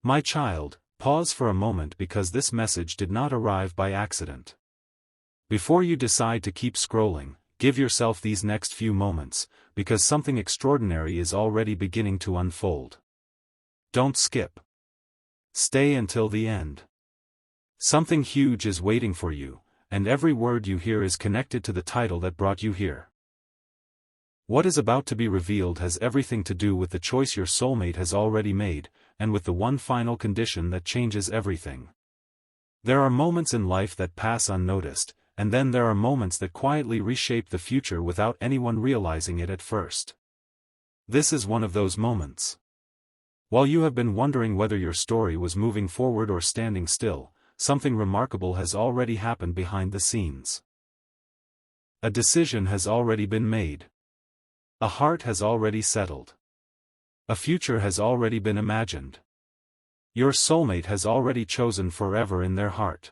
My child, pause for a moment because this message did not arrive by accident. Before you decide to keep scrolling, give yourself these next few moments, because something extraordinary is already beginning to unfold. Don't skip. Stay until the end. Something huge is waiting for you, and every word you hear is connected to the title that brought you here. What is about to be revealed has everything to do with the choice your soulmate has already made, and with the one final condition that changes everything. There are moments in life that pass unnoticed, and then there are moments that quietly reshape the future without anyone realizing it at first. This is one of those moments. While you have been wondering whether your story was moving forward or standing still, something remarkable has already happened behind the scenes. A decision has already been made. A heart has already settled. A future has already been imagined. Your soulmate has already chosen forever in their heart.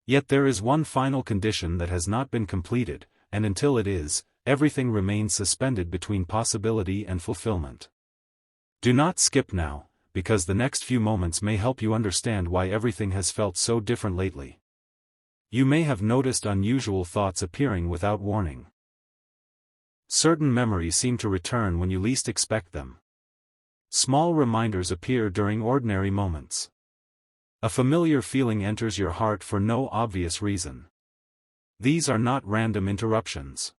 Yet there is one final condition that has not been completed, and until it is, everything remains suspended between possibility and fulfillment. Do not skip now, because the next few moments may help you understand why everything has felt so different lately. You may have noticed unusual thoughts appearing without warning. Certain memories seem to return when you least expect them. Small reminders appear during ordinary moments. A familiar feeling enters your heart for no obvious reason. These are not random interruptions.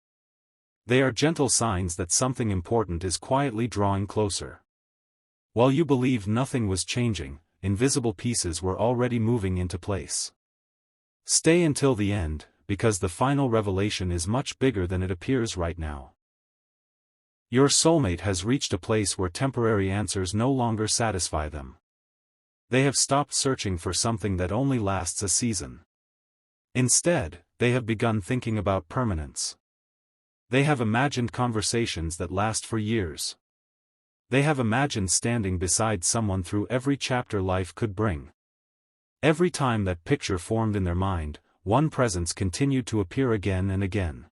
They are gentle signs that something important is quietly drawing closer. While you believed nothing was changing, invisible pieces were already moving into place. Stay until the end, because the final revelation is much bigger than it appears right now. Your soulmate has reached a place where temporary answers no longer satisfy them. They have stopped searching for something that only lasts a season. Instead, they have begun thinking about permanence. They have imagined conversations that last for years. They have imagined standing beside someone through every chapter life could bring. Every time that picture formed in their mind, one presence continued to appear again and again.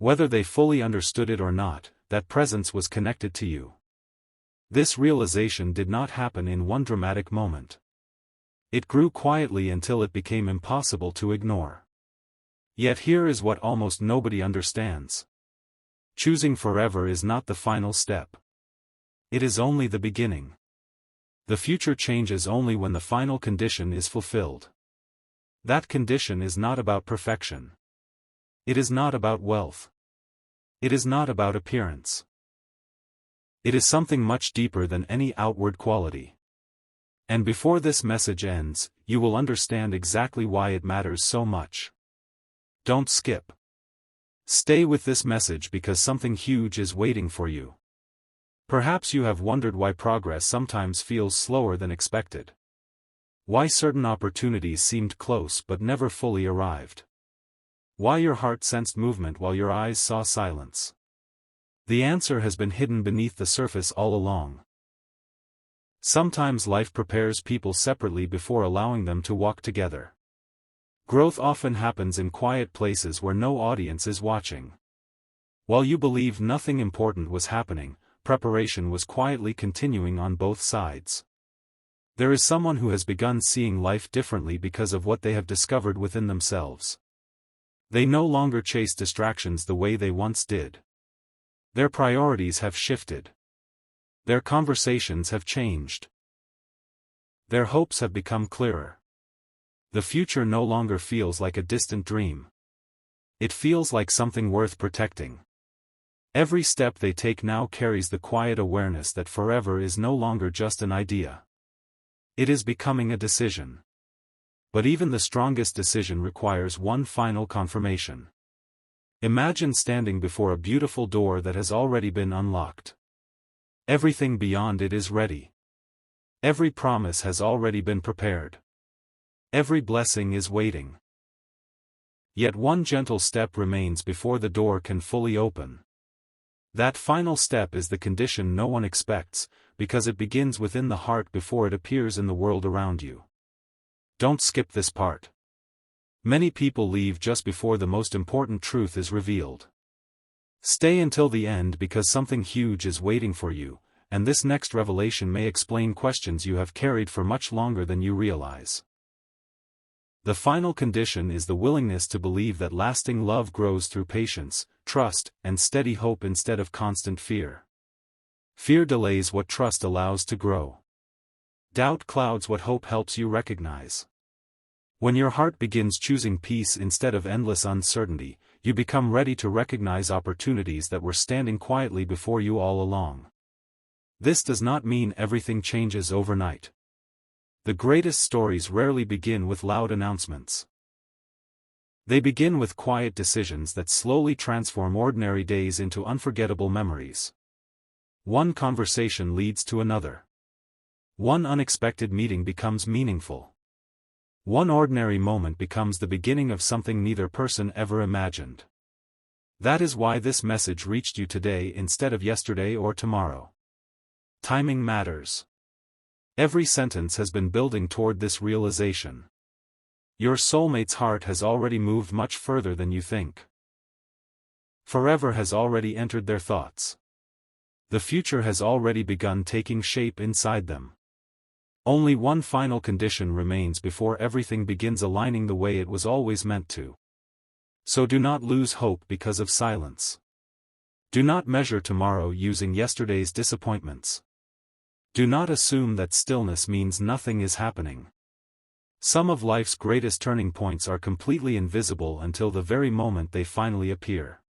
Whether they fully understood it or not, that presence was connected to you. This realization did not happen in one dramatic moment. It grew quietly until it became impossible to ignore. Yet here is what almost nobody understands. Choosing forever is not the final step. It is only the beginning. The future changes only when the final condition is fulfilled. That condition is not about perfection. It is not about wealth. It is not about appearance. It is something much deeper than any outward quality. And before this message ends, you will understand exactly why it matters so much. Don't skip. Stay with this message because something huge is waiting for you. Perhaps you have wondered why progress sometimes feels slower than expected. Why certain opportunities seemed close but never fully arrived. Why your heart sensed movement while your eyes saw silence. The answer has been hidden beneath the surface all along. Sometimes life prepares people separately before allowing them to walk together. Growth often happens in quiet places where no audience is watching. While you believed nothing important was happening, preparation was quietly continuing on both sides. There is someone who has begun seeing life differently because of what they have discovered within themselves. They no longer chase distractions the way they once did. Their priorities have shifted. Their conversations have changed. Their hopes have become clearer. The future no longer feels like a distant dream. It feels like something worth protecting. Every step they take now carries the quiet awareness that forever is no longer just an idea. It is becoming a decision. But even the strongest decision requires one final confirmation. Imagine standing before a beautiful door that has already been unlocked. Everything beyond it is ready. Every promise has already been prepared. Every blessing is waiting. Yet one gentle step remains before the door can fully open. That final step is the condition no one expects, because it begins within the heart before it appears in the world around you. Don't skip this part. Many people leave just before the most important truth is revealed. Stay until the end because something huge is waiting for you, and this next revelation may explain questions you have carried for much longer than you realize. The final condition is the willingness to believe that lasting love grows through patience, trust, and steady hope instead of constant fear. Fear delays what trust allows to grow. Doubt clouds what hope helps you recognize. When your heart begins choosing peace instead of endless uncertainty, you become ready to recognize opportunities that were standing quietly before you all along. This does not mean everything changes overnight. The greatest stories rarely begin with loud announcements. They begin with quiet decisions that slowly transform ordinary days into unforgettable memories. One conversation leads to another. One unexpected meeting becomes meaningful. One ordinary moment becomes the beginning of something neither person ever imagined. That is why this message reached you today instead of yesterday or tomorrow. Timing matters. Every sentence has been building toward this realization. Your soulmate's heart has already moved much further than you think. Forever has already entered their thoughts. The future has already begun taking shape inside them. Only one final condition remains before everything begins aligning the way it was always meant to. So do not lose hope because of silence. Do not measure tomorrow using yesterday's disappointments. Do not assume that stillness means nothing is happening. Some of life's greatest turning points are completely invisible until the very moment they finally appear.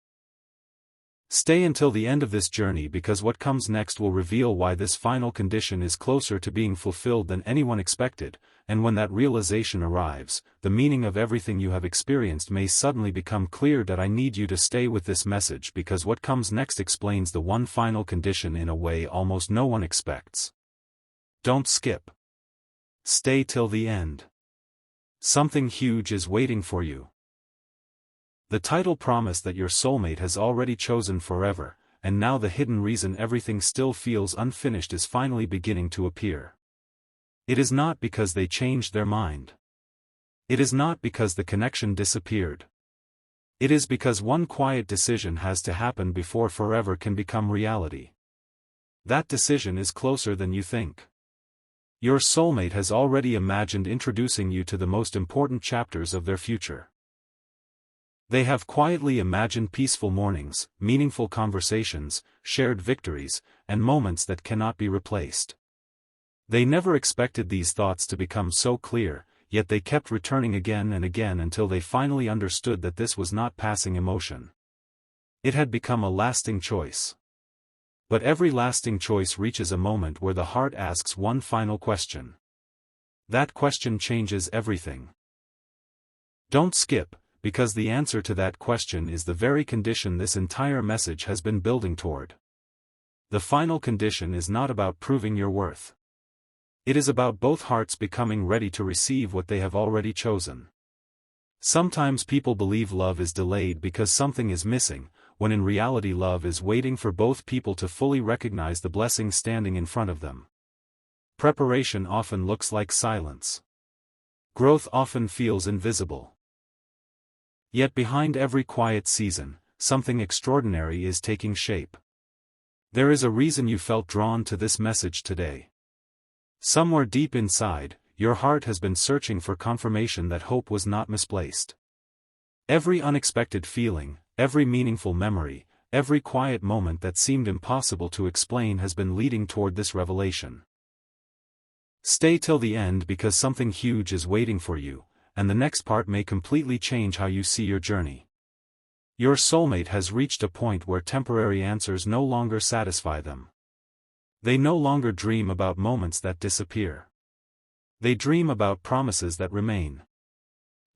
Stay until the end of this journey because what comes next will reveal why this final condition is closer to being fulfilled than anyone expected, and when that realization arrives, the meaning of everything you have experienced may suddenly become clear. That I need you to stay with this message because what comes next explains the one final condition in a way almost no one expects. Don't skip. Stay till the end. Something huge is waiting for you. The title promised that your soulmate has already chosen forever, and now the hidden reason everything still feels unfinished is finally beginning to appear. It is not because they changed their mind. It is not because the connection disappeared. It is because one quiet decision has to happen before forever can become reality. That decision is closer than you think. Your soulmate has already imagined introducing you to the most important chapters of their future. They have quietly imagined peaceful mornings, meaningful conversations, shared victories, and moments that cannot be replaced. They never expected these thoughts to become so clear, yet they kept returning again and again until they finally understood that this was not passing emotion. It had become a lasting choice. But every lasting choice reaches a moment where the heart asks one final question. That question changes everything. Don't skip, because the answer to that question is the very condition this entire message has been building toward. The final condition is not about proving your worth. It is about both hearts becoming ready to receive what they have already chosen. Sometimes people believe love is delayed because something is missing, when in reality love is waiting for both people to fully recognize the blessing standing in front of them. Preparation often looks like silence. Growth often feels invisible. Yet behind every quiet season, something extraordinary is taking shape. There is a reason you felt drawn to this message today. Somewhere deep inside, your heart has been searching for confirmation that hope was not misplaced. Every unexpected feeling, every meaningful memory, every quiet moment that seemed impossible to explain has been leading toward this revelation. Stay till the end because something huge is waiting for you, and the next part may completely change how you see your journey. Your soulmate has reached a point where temporary answers no longer satisfy them. They no longer dream about moments that disappear. They dream about promises that remain.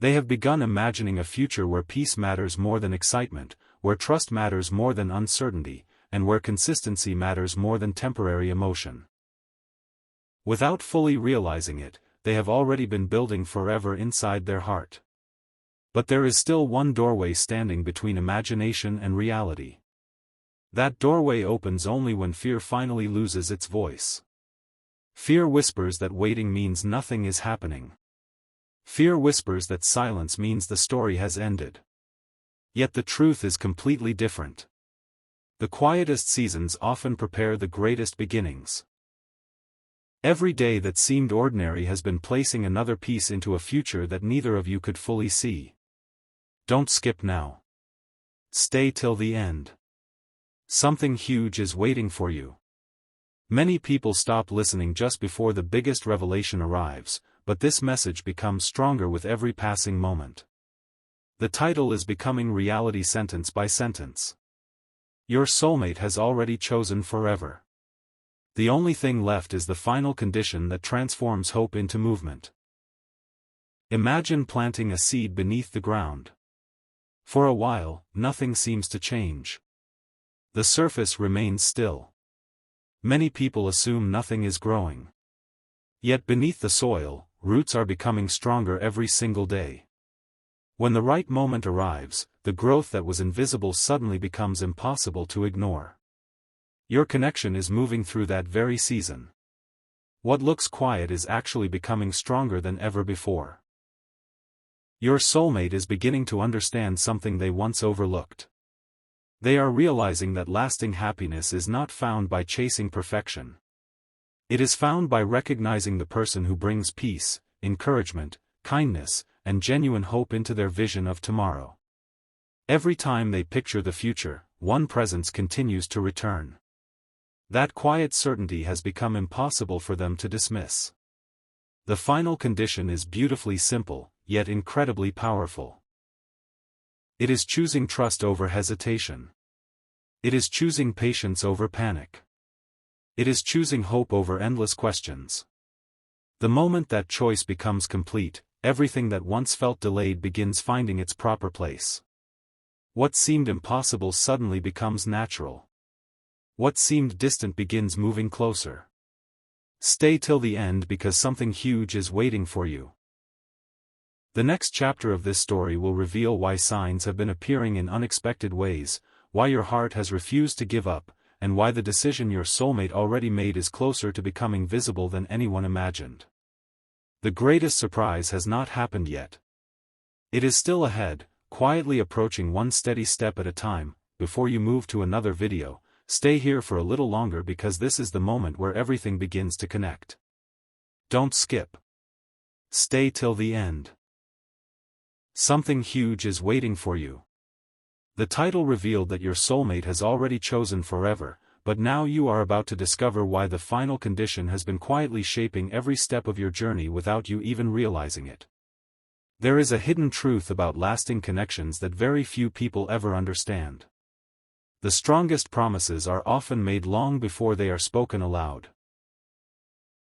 They have begun imagining a future where peace matters more than excitement, where trust matters more than uncertainty, and where consistency matters more than temporary emotion. Without fully realizing it, they have already been building forever inside their heart. But there is still one doorway standing between imagination and reality. That doorway opens only when fear finally loses its voice. Fear whispers that waiting means nothing is happening. Fear whispers that silence means the story has ended. Yet the truth is completely different. The quietest seasons often prepare the greatest beginnings. Every day that seemed ordinary has been placing another piece into a future that neither of you could fully see. Don't skip now. Stay till the end. Something huge is waiting for you. Many people stop listening just before the biggest revelation arrives, but this message becomes stronger with every passing moment. The title is becoming reality sentence by sentence. Your soulmate has already chosen forever. The only thing left is the final condition that transforms hope into movement. Imagine planting a seed beneath the ground. For a while, nothing seems to change. The surface remains still. Many people assume nothing is growing. Yet beneath the soil, roots are becoming stronger every single day. When the right moment arrives, the growth that was invisible suddenly becomes impossible to ignore. Your connection is moving through that very season. What looks quiet is actually becoming stronger than ever before. Your soulmate is beginning to understand something they once overlooked. They are realizing that lasting happiness is not found by chasing perfection. It is found by recognizing the person who brings peace, encouragement, kindness, and genuine hope into their vision of tomorrow. Every time they picture the future, one presence continues to return. That quiet certainty has become impossible for them to dismiss. The final condition is beautifully simple, yet incredibly powerful. It is choosing trust over hesitation. It is choosing patience over panic. It is choosing hope over endless questions. The moment that choice becomes complete, everything that once felt delayed begins finding its proper place. What seemed impossible suddenly becomes natural. What seemed distant begins moving closer. Stay till the end because something huge is waiting for you. The next chapter of this story will reveal why signs have been appearing in unexpected ways, why your heart has refused to give up, and why the decision your soulmate already made is closer to becoming visible than anyone imagined. The greatest surprise has not happened yet. It is still ahead, quietly approaching one steady step at a time. Before you move to another video, stay here for a little longer because this is the moment where everything begins to connect. Don't skip. Stay till the end. Something huge is waiting for you. The title revealed that your soulmate has already chosen forever, but now you are about to discover why the final condition has been quietly shaping every step of your journey without you even realizing it. There is a hidden truth about lasting connections that very few people ever understand. The strongest promises are often made long before they are spoken aloud.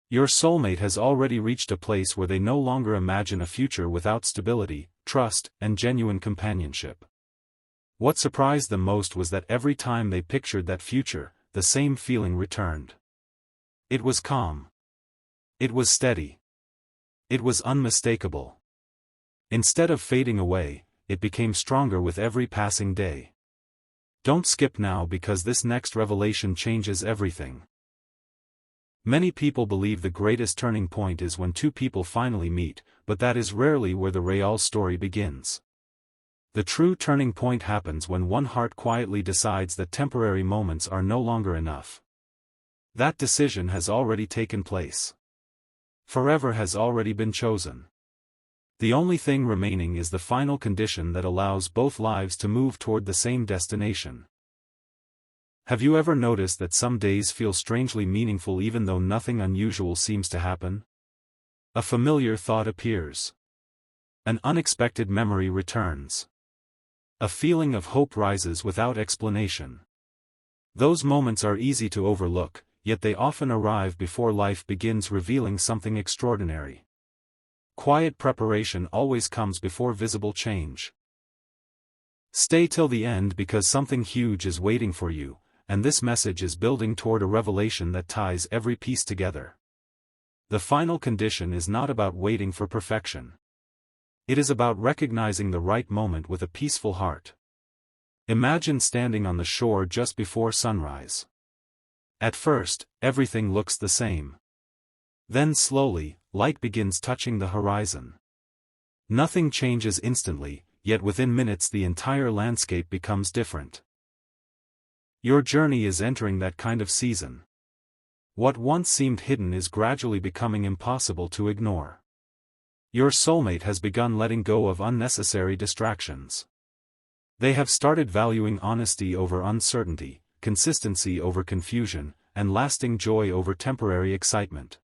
Your soulmate has already reached a place where they no longer imagine a future without stability, trust, and genuine companionship. What surprised them most was that every time they pictured that future, the same feeling returned. It was calm. It was steady. It was unmistakable. Instead of fading away, it became stronger with every passing day. Don't skip now because this next revelation changes everything. Many people believe the greatest turning point is when two people finally meet, but that is rarely where the real story begins. The true turning point happens when one heart quietly decides that temporary moments are no longer enough. That decision has already taken place. Forever has already been chosen. The only thing remaining is the final condition that allows both lives to move toward the same destination. Have you ever noticed that some days feel strangely meaningful even though nothing unusual seems to happen? A familiar thought appears. An unexpected memory returns. A feeling of hope rises without explanation. Those moments are easy to overlook, yet they often arrive before life begins revealing something extraordinary. Quiet preparation always comes before visible change. Stay till the end because something huge is waiting for you, and this message is building toward a revelation that ties every piece together. The final condition is not about waiting for perfection. It is about recognizing the right moment with a peaceful heart. Imagine standing on the shore just before sunrise. At first, everything looks the same. Then slowly, light begins touching the horizon. Nothing changes instantly, yet within minutes the entire landscape becomes different. Your journey is entering that kind of season. What once seemed hidden is gradually becoming impossible to ignore. Your soulmate has begun letting go of unnecessary distractions. They have started valuing honesty over uncertainty, consistency over confusion, and lasting joy over temporary excitement.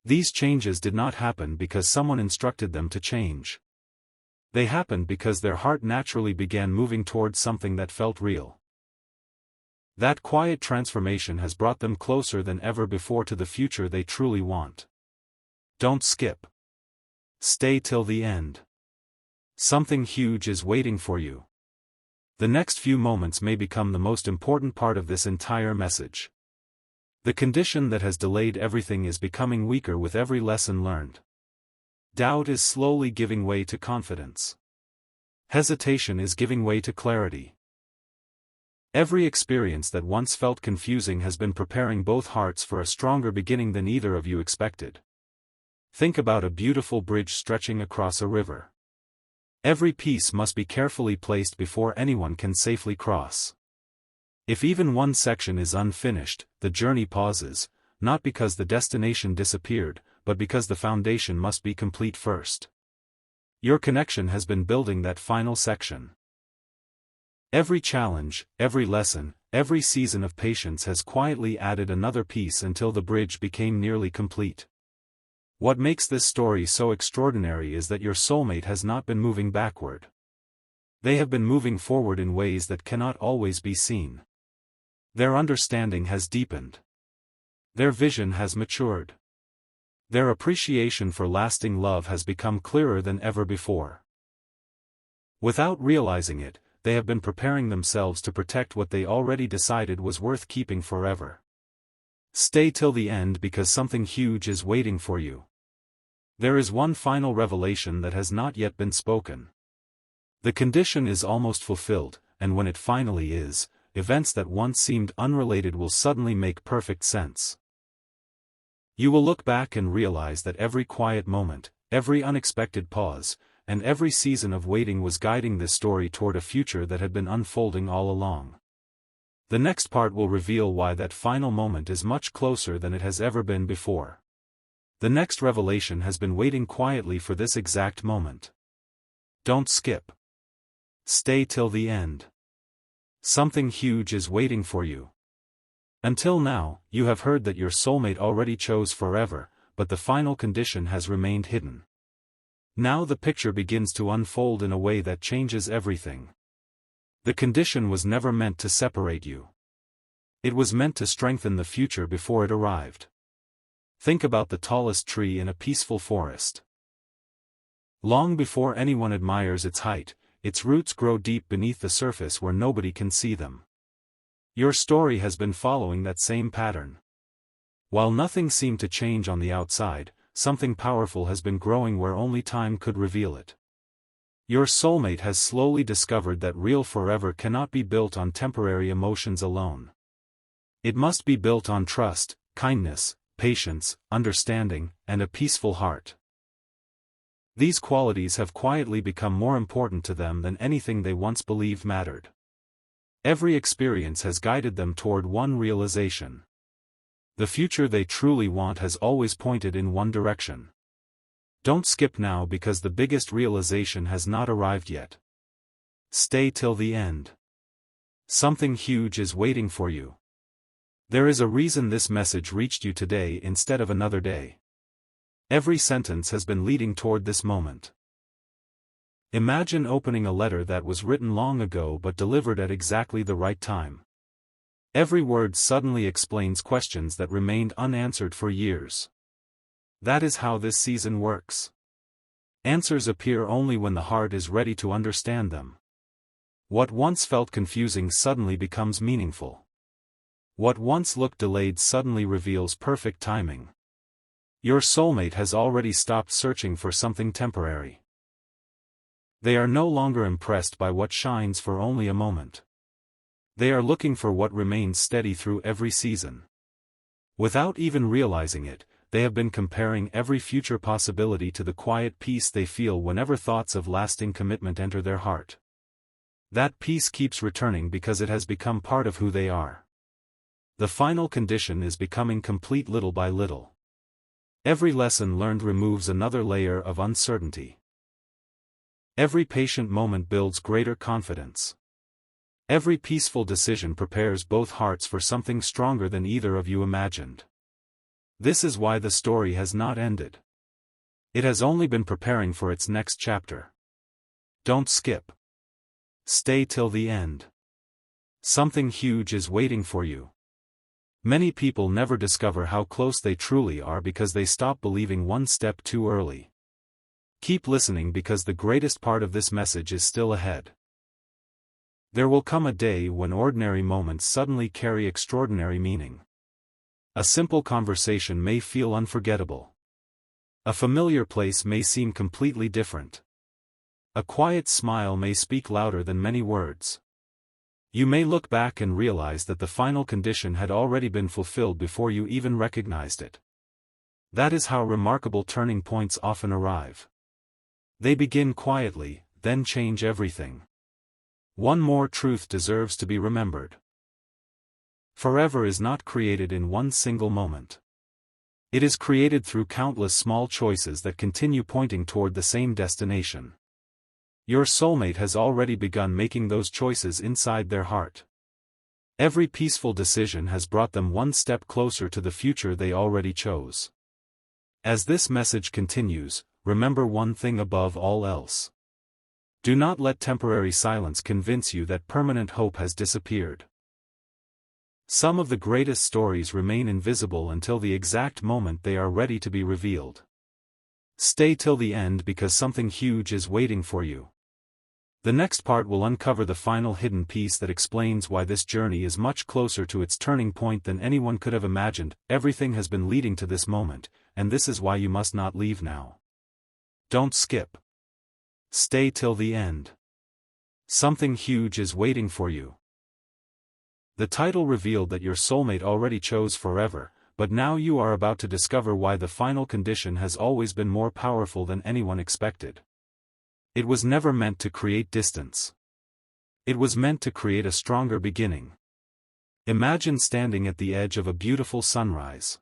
These changes did not happen because someone instructed them to change. They happened because their heart naturally began moving towards something that felt real. That quiet transformation has brought them closer than ever before to the future they truly want. Don't skip. Stay till the end. Something huge is waiting for you. The next few moments may become the most important part of this entire message. The condition that has delayed everything is becoming weaker with every lesson learned. Doubt is slowly giving way to confidence. Hesitation is giving way to clarity. Every experience that once felt confusing has been preparing both hearts for a stronger beginning than either of you expected. Think about a beautiful bridge stretching across a river. Every piece must be carefully placed before anyone can safely cross. If even one section is unfinished, the journey pauses, not because the destination disappeared, but because the foundation must be complete first. Your connection has been building that final section. Every challenge, every lesson, every season of patience has quietly added another piece until the bridge became nearly complete. What makes this story so extraordinary is that your soulmate has not been moving backward. They have been moving forward in ways that cannot always be seen. Their understanding has deepened. Their vision has matured. Their appreciation for lasting love has become clearer than ever before. Without realizing it, they have been preparing themselves to protect what they already decided was worth keeping forever. Stay till the end because something huge is waiting for you. There is one final revelation that has not yet been spoken. The condition is almost fulfilled, and when it finally is, events that once seemed unrelated will suddenly make perfect sense. You will look back and realize that every quiet moment, every unexpected pause, and every season of waiting was guiding this story toward a future that had been unfolding all along. The next part will reveal why that final moment is much closer than it has ever been before. The next revelation has been waiting quietly for this exact moment. Don't skip. Stay till the end. Something huge is waiting for you. Until now, you have heard that your soulmate already chose forever, but the final condition has remained hidden. Now the picture begins to unfold in a way that changes everything. The condition was never meant to separate you. It was meant to strengthen the future before it arrived. Think about the tallest tree in a peaceful forest. Long before anyone admires its height, its roots grow deep beneath the surface where nobody can see them. Your story has been following that same pattern. While nothing seemed to change on the outside, something powerful has been growing where only time could reveal it. Your soulmate has slowly discovered that real forever cannot be built on temporary emotions alone. It must be built on trust, kindness, patience, understanding, and a peaceful heart. These qualities have quietly become more important to them than anything they once believed mattered. Every experience has guided them toward one realization. The future they truly want has always pointed in one direction. Don't skip now because the biggest realization has not arrived yet. Stay till the end. Something huge is waiting for you. There is a reason this message reached you today instead of another day. Every sentence has been leading toward this moment. Imagine opening a letter that was written long ago but delivered at exactly the right time. Every word suddenly explains questions that remained unanswered for years. That is how this season works. Answers appear only when the heart is ready to understand them. What once felt confusing suddenly becomes meaningful. What once looked delayed suddenly reveals perfect timing. Your soulmate has already stopped searching for something temporary. They are no longer impressed by what shines for only a moment. They are looking for what remains steady through every season. Without even realizing it, they have been comparing every future possibility to the quiet peace they feel whenever thoughts of lasting commitment enter their heart. That peace keeps returning because it has become part of who they are. The final condition is becoming complete little by little. Every lesson learned removes another layer of uncertainty. Every patient moment builds greater confidence. Every peaceful decision prepares both hearts for something stronger than either of you imagined. This is why the story has not ended. It has only been preparing for its next chapter. Don't skip. Stay till the end. Something huge is waiting for you. Many people never discover how close they truly are because they stop believing one step too early. Keep listening because the greatest part of this message is still ahead. There will come a day when ordinary moments suddenly carry extraordinary meaning. A simple conversation may feel unforgettable. A familiar place may seem completely different. A quiet smile may speak louder than many words. You may look back and realize that the final condition had already been fulfilled before you even recognized it. That is how remarkable turning points often arrive. They begin quietly, then change everything. One more truth deserves to be remembered. Forever is not created in one single moment. It is created through countless small choices that continue pointing toward the same destination. Your soulmate has already begun making those choices inside their heart. Every peaceful decision has brought them one step closer to the future they already chose. As this message continues, remember one thing above all else. Do not let temporary silence convince you that permanent hope has disappeared. Some of the greatest stories remain invisible until the exact moment they are ready to be revealed. Stay till the end because something huge is waiting for you. The next part will uncover the final hidden piece that explains why this journey is much closer to its turning point than anyone could have imagined. Everything has been leading to this moment, and this is why you must not leave now. Don't skip. Stay till the end. Something huge is waiting for you. The title revealed that your soulmate already chose forever, but now you are about to discover why the final condition has always been more powerful than anyone expected. It was never meant to create distance. It was meant to create a stronger beginning. Imagine standing at the edge of a beautiful sunrise.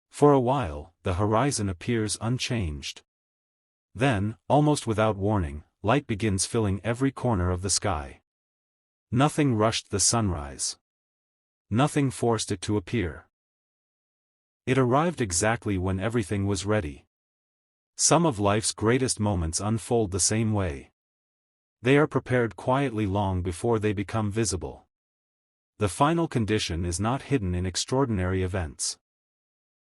For a while, the horizon appears unchanged. Then, almost without warning, light begins filling every corner of the sky. Nothing rushed the sunrise. Nothing forced it to appear. It arrived exactly when everything was ready. Some of life's greatest moments unfold the same way. They are prepared quietly long before they become visible. The final condition is not hidden in extraordinary events.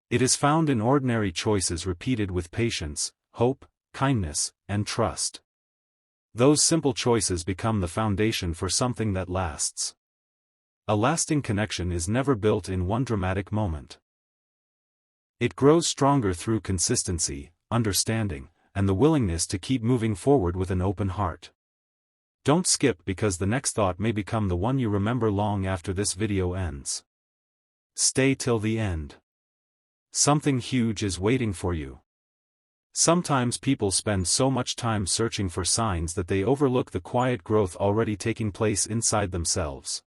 It is found in ordinary choices repeated with patience, hope, kindness, and trust. Those simple choices become the foundation for something that lasts. A lasting connection is never built in one dramatic moment. It grows stronger through consistency, understanding, and the willingness to keep moving forward with an open heart. Don't skip because the next thought may become the one you remember long after this video ends. Stay till the end. Something huge is waiting for you. Sometimes people spend so much time searching for signs that they overlook the quiet growth already taking place inside themselves.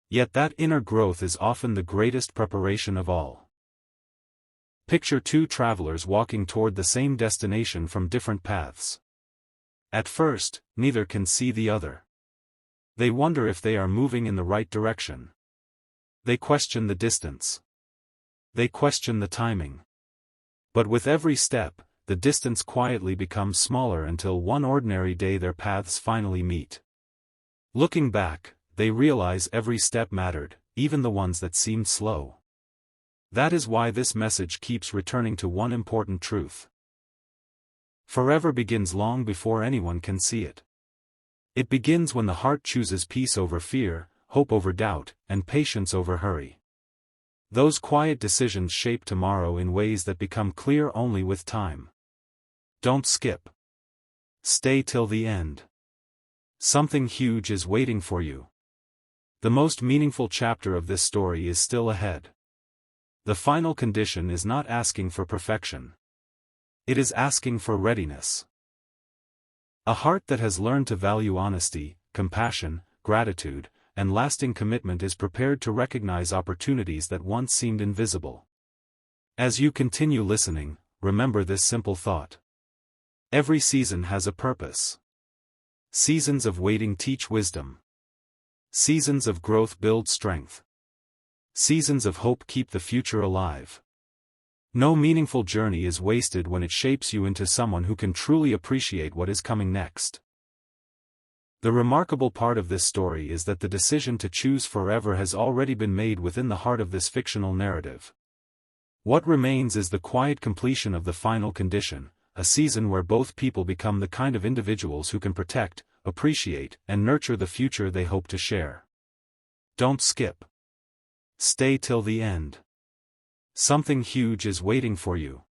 Yet that inner growth is often the greatest preparation of all. Picture two travelers walking toward the same destination from different paths. At first, neither can see the other. They wonder if they are moving in the right direction. They question the distance. They question the timing. But with every step, the distance quietly becomes smaller until one ordinary day their paths finally meet. Looking back, they realize every step mattered, even the ones that seemed slow. That is why this message keeps returning to one important truth. Forever begins long before anyone can see it. It begins when the heart chooses peace over fear, hope over doubt, and patience over hurry. Those quiet decisions shape tomorrow in ways that become clear only with time. Don't skip. Stay till the end. Something huge is waiting for you. The most meaningful chapter of this story is still ahead. The final condition is not asking for perfection. It is asking for readiness. A heart that has learned to value honesty, compassion, gratitude, and lasting commitment is prepared to recognize opportunities that once seemed invisible. As you continue listening, remember this simple thought. Every season has a purpose. Seasons of waiting teach wisdom. Seasons of growth build strength. Seasons of hope keep the future alive. No meaningful journey is wasted when it shapes you into someone who can truly appreciate what is coming next. The remarkable part of this story is that the decision to choose forever has already been made within the heart of this fictional narrative. What remains is the quiet completion of the final condition, a season where both people become the kind of individuals who can protect, appreciate, and nurture the future they hope to share. Don't skip. Stay till the end. Something huge is waiting for you.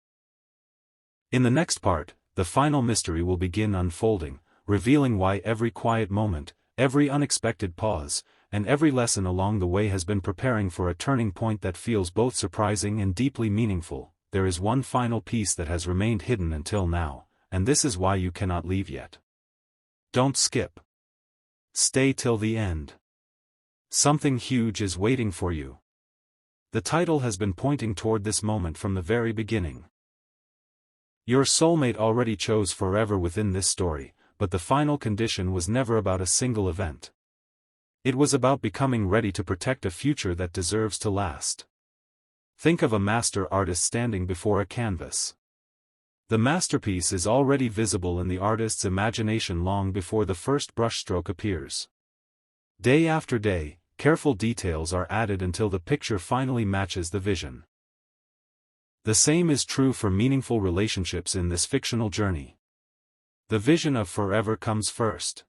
In the next part, the final mystery will begin unfolding, revealing why every quiet moment, every unexpected pause, and every lesson along the way has been preparing for a turning point that feels both surprising and deeply meaningful. There is one final piece that has remained hidden until now, and this is why you cannot leave yet. Don't skip. Stay till the end. Something huge is waiting for you. The title has been pointing toward this moment from the very beginning. Your soulmate already chose forever within this story, but the final condition was never about a single event. It was about becoming ready to protect a future that deserves to last. Think of a master artist standing before a canvas. The masterpiece is already visible in the artist's imagination long before the first brushstroke appears. Day after day, careful details are added until the picture finally matches the vision. The same is true for meaningful relationships in this fictional journey. The vision of forever comes first.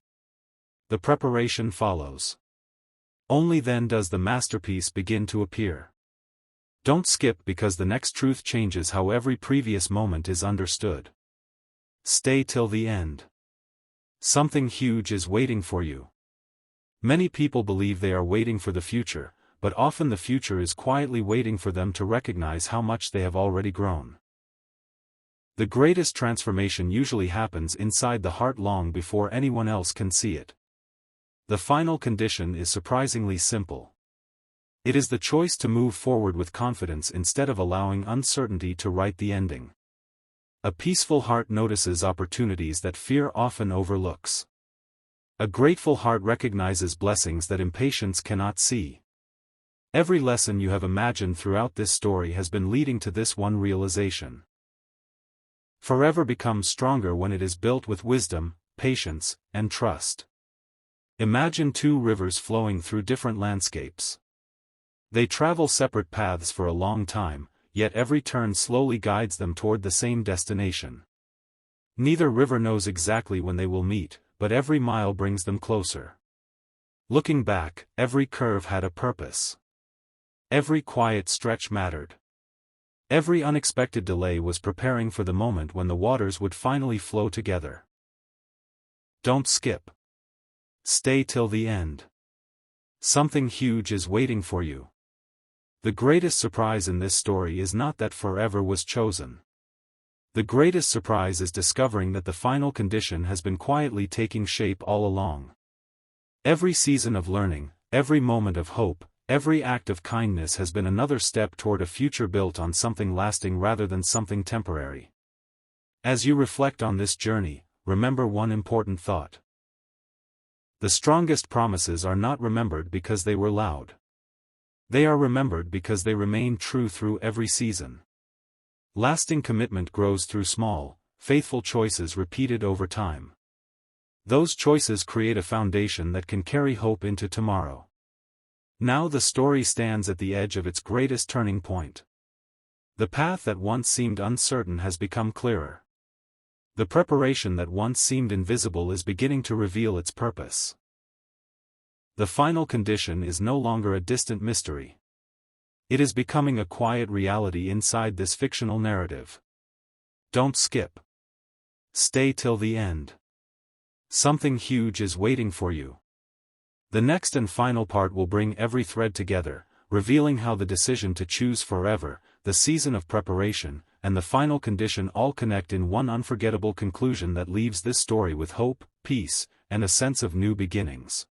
The preparation follows. Only then does the masterpiece begin to appear. Don't skip because the next truth changes how every previous moment is understood. Stay till the end. Something huge is waiting for you. Many people believe they are waiting for the future, but often the future is quietly waiting for them to recognize how much they have already grown. The greatest transformation usually happens inside the heart long before anyone else can see it. The final condition is surprisingly simple. It is the choice to move forward with confidence instead of allowing uncertainty to write the ending. A peaceful heart notices opportunities that fear often overlooks. A grateful heart recognizes blessings that impatience cannot see. Every lesson you have imagined throughout this story has been leading to this one realization. Forever becomes stronger when it is built with wisdom, patience, and trust. Imagine two rivers flowing through different landscapes. They travel separate paths for a long time, yet every turn slowly guides them toward the same destination. Neither river knows exactly when they will meet, but every mile brings them closer. Looking back, every curve had a purpose. Every quiet stretch mattered. Every unexpected delay was preparing for the moment when the waters would finally flow together. Don't skip. Stay till the end. Something huge is waiting for you. The greatest surprise in this story is not that forever was chosen. The greatest surprise is discovering that the final condition has been quietly taking shape all along. Every season of learning, every moment of hope, every act of kindness has been another step toward a future built on something lasting rather than something temporary. As you reflect on this journey, remember one important thought. The strongest promises are not remembered because they were loud. They are remembered because they remain true through every season. Lasting commitment grows through small, faithful choices repeated over time. Those choices create a foundation that can carry hope into tomorrow. Now the story stands at the edge of its greatest turning point. The path that once seemed uncertain has become clearer. The preparation that once seemed invisible is beginning to reveal its purpose. The final condition is no longer a distant mystery. It is becoming a quiet reality inside this fictional narrative. Don't skip. Stay till the end. Something huge is waiting for you. The next and final part will bring every thread together, revealing how the decision to choose forever, the season of preparation, and the final condition all connect in one unforgettable conclusion that leaves this story with hope, peace, and a sense of new beginnings.